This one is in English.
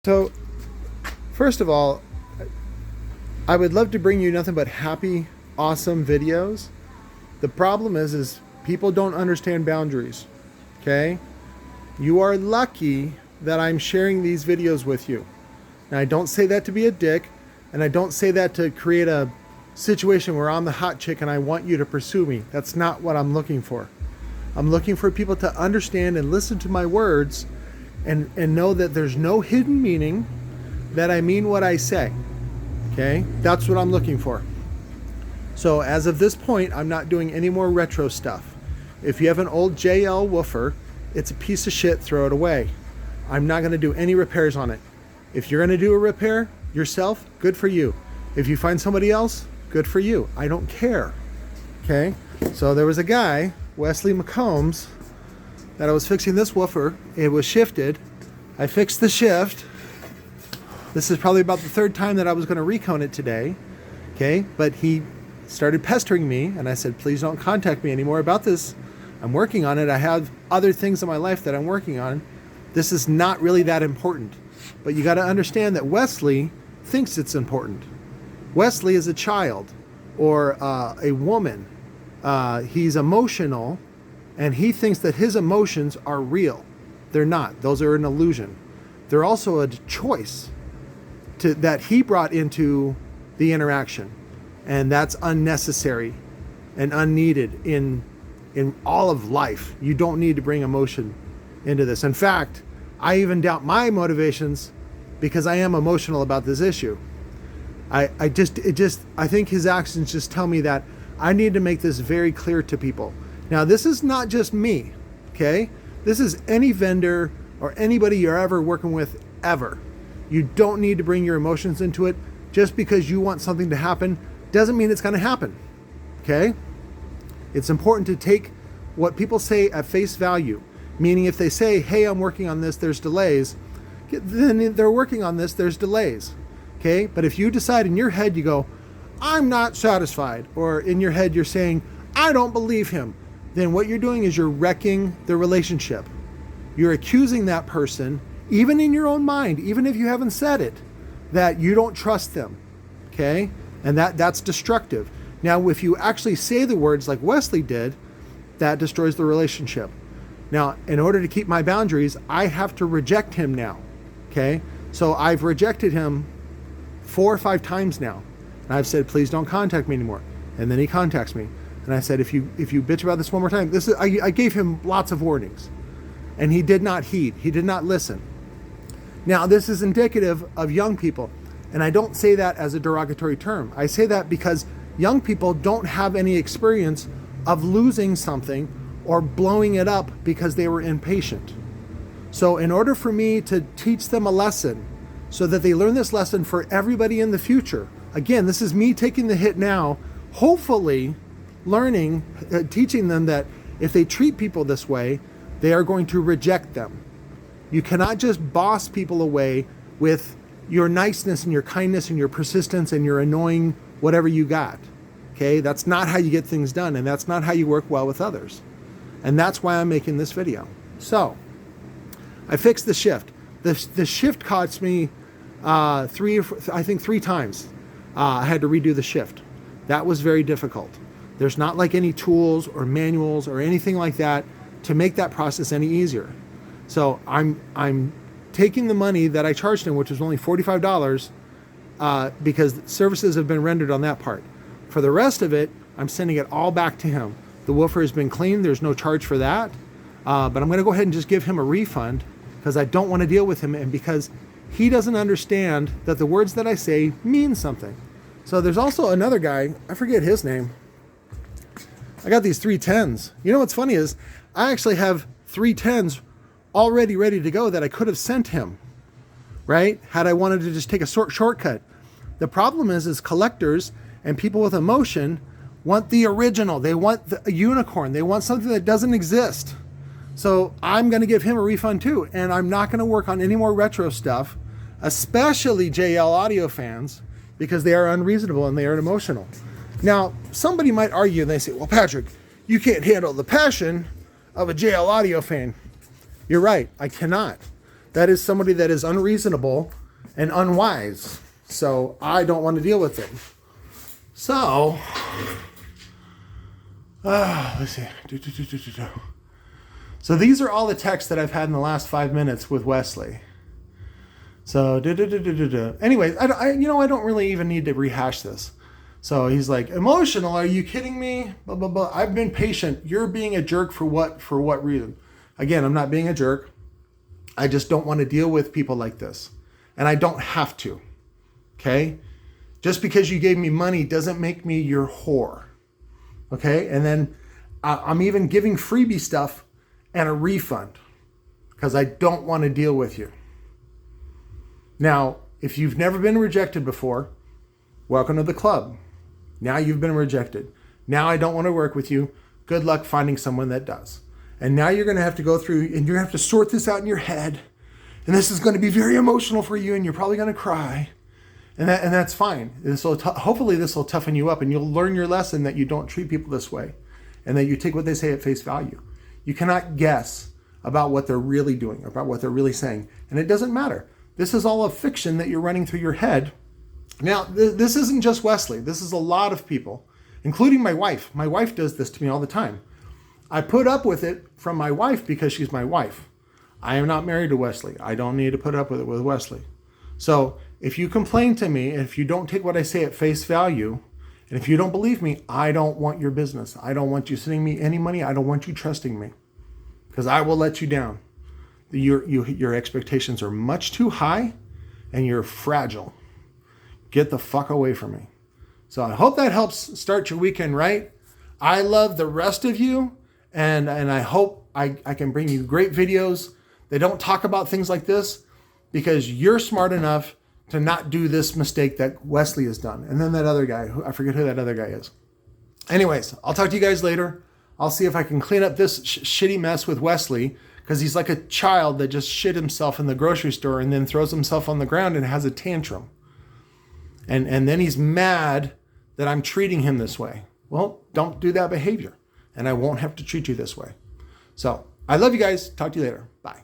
So, first of all, I would love to bring you nothing but happy, awesome videos. The problem is people don't understand boundaries, okay? You are lucky that I'm sharing these videos with you. And I don't say that to be a dick, and I don't say that to create a situation where I'm the hot chick and I want you to pursue me. That's not what I'm looking for. I'm looking for people to understand and listen to my words and know that there's no hidden meaning, that I mean what I say. Okay? That's what I'm looking for. So as of this point, I'm not doing any more retro stuff. If you have an old JL woofer, it's a piece of shit, throw it away. I'm not going to do any repairs on it. If you're going to do a repair yourself, good for you. If you find somebody else, good for you. I don't care. Okay? So there was a guy, Wesley McCombs, that I was fixing this woofer. It was shifted. I fixed the shift. This is probably about the third time that I was going to recone it today. Okay? But he started pestering me, and I said, please don't contact me anymore about this. I'm working on it. I have other things in my life that I'm working on. This is not really that important. But you got to understand that Wesley thinks it's important. Wesley is a child or a woman. He's emotional, and he thinks that his emotions are real. They're not. Those are an illusion. They're also a choice that he brought into the interaction. And that's unnecessary and unneeded in all of life. You don't need to bring emotion into this. In fact, I even doubt my motivations because I am emotional about this issue. I think his actions just tell me that I need to make this very clear to people. Now, this is not just me, okay? This is any vendor or anybody you're ever working with ever. You don't need to bring your emotions into it. Just because you want something to happen doesn't mean it's going to happen, okay? It's important to take what people say at face value, meaning if they say, hey, I'm working on this, there's delays, then they're working on this, there's delays, okay? But if you decide in your head, you go, I'm not satisfied, or in your head you're saying, I don't believe him, then what you're doing is you're wrecking the relationship. You're accusing that person, even in your own mind, even if you haven't said it, that you don't trust them, okay? And that's destructive. Now, if you actually say the words like Wesley did, that destroys the relationship. Now, in order to keep my boundaries, I have to reject him now, okay? So I've rejected him 4 or 5 times now. And I've said, please don't contact me anymore. And then he contacts me. And I said, if you bitch about this one more time, I gave him lots of warnings. And he did not heed. He did not listen. Now, this is indicative of young people. And I don't say that as a derogatory term. I say that because young people don't have any experience of losing something or blowing it up because they were impatient. So in order for me to teach them a lesson so that they learn this lesson for everybody in the future, again, this is me taking the hit now, hopefully learning, teaching them that if they treat people this way, they are going to reject them. You cannot just boss people away with your niceness and your kindness and your persistence and your annoying whatever you got. Okay, that's not how you get things done, and that's not how you work well with others. And that's why I'm making this video. So, I fixed the shift. The shift cost me 3 times. I had to redo the shift. That was very difficult. There's not like any tools or manuals or anything like that to make that process any easier. So I'm taking the money that I charged him, which was only $45, because services have been rendered on that part. For the rest of it, I'm sending it all back to him. The woofer has been cleaned. There's no charge for that. But I'm going to go ahead and just give him a refund because I don't want to deal with him and because he doesn't understand that the words that I say mean something. So there's also another guy. I forget his name. I got these 310s. You know what's funny is I actually have 310s already ready to go that I could have sent him, right? Had I wanted to just take a shortcut. The problem is collectors and people with emotion want the original. They want a unicorn. They want something that doesn't exist. So I'm going to give him a refund too. And I'm not going to work on any more retro stuff, especially JL audio fans, because they are unreasonable and they are emotional. Now, somebody might argue and they say, well, Patrick, you can't handle the passion of a JL audio fan. You're right, I cannot. That is somebody that is unreasonable and unwise. So I don't want to deal with it. So, let's see. So these are all the texts that I've had in the last 5 minutes with Wesley. So, anyways, I don't really even need to rehash this. So he's like, emotional, are you kidding me? Blah, blah, blah. I've been patient. You're being a jerk for what reason? Again, I'm not being a jerk. I just don't want to deal with people like this. And I don't have to. Okay? Just because you gave me money doesn't make me your whore. Okay? And then I'm even giving freebie stuff and a refund because I don't want to deal with you. Now, if you've never been rejected before, welcome to the club. Now you've been rejected. Now I don't want to work with you. Good luck finding someone that does. And now you're going to have to go through and you're going to have to sort this out in your head. And this is going to be very emotional for you and you're probably going to cry. And that's fine. Hopefully this will toughen you up and you'll learn your lesson that you don't treat people this way and that you take what they say at face value. You cannot guess about what they're really doing, about what they're really saying. And it doesn't matter. This is all a fiction that you're running through your head. Now, this isn't just Wesley. This is a lot of people, including my wife. My wife does this to me all the time. I put up with it from my wife because she's my wife. I am not married to Wesley. I don't need to put up with it with Wesley. So if you complain to me, and if you don't take what I say at face value, and if you don't believe me, I don't want your business. I don't want you sending me any money. I don't want you trusting me because I will let you down. Your expectations are much too high and you're fragile. Get the fuck away from me. So I hope that helps start your weekend right. I love the rest of you and I hope I can bring you great videos. They don't talk about things like this because you're smart enough to not do this mistake that Wesley has done. And then that other guy, I forget who that other guy is. Anyways, I'll talk to you guys later. I'll see if I can clean up this shitty mess with Wesley because he's like a child that just shit himself in the grocery store and then throws himself on the ground and has a tantrum. And then he's mad that I'm treating him this way. Well, don't do that behavior. And I won't have to treat you this way. So I love you guys. Talk to you later. Bye.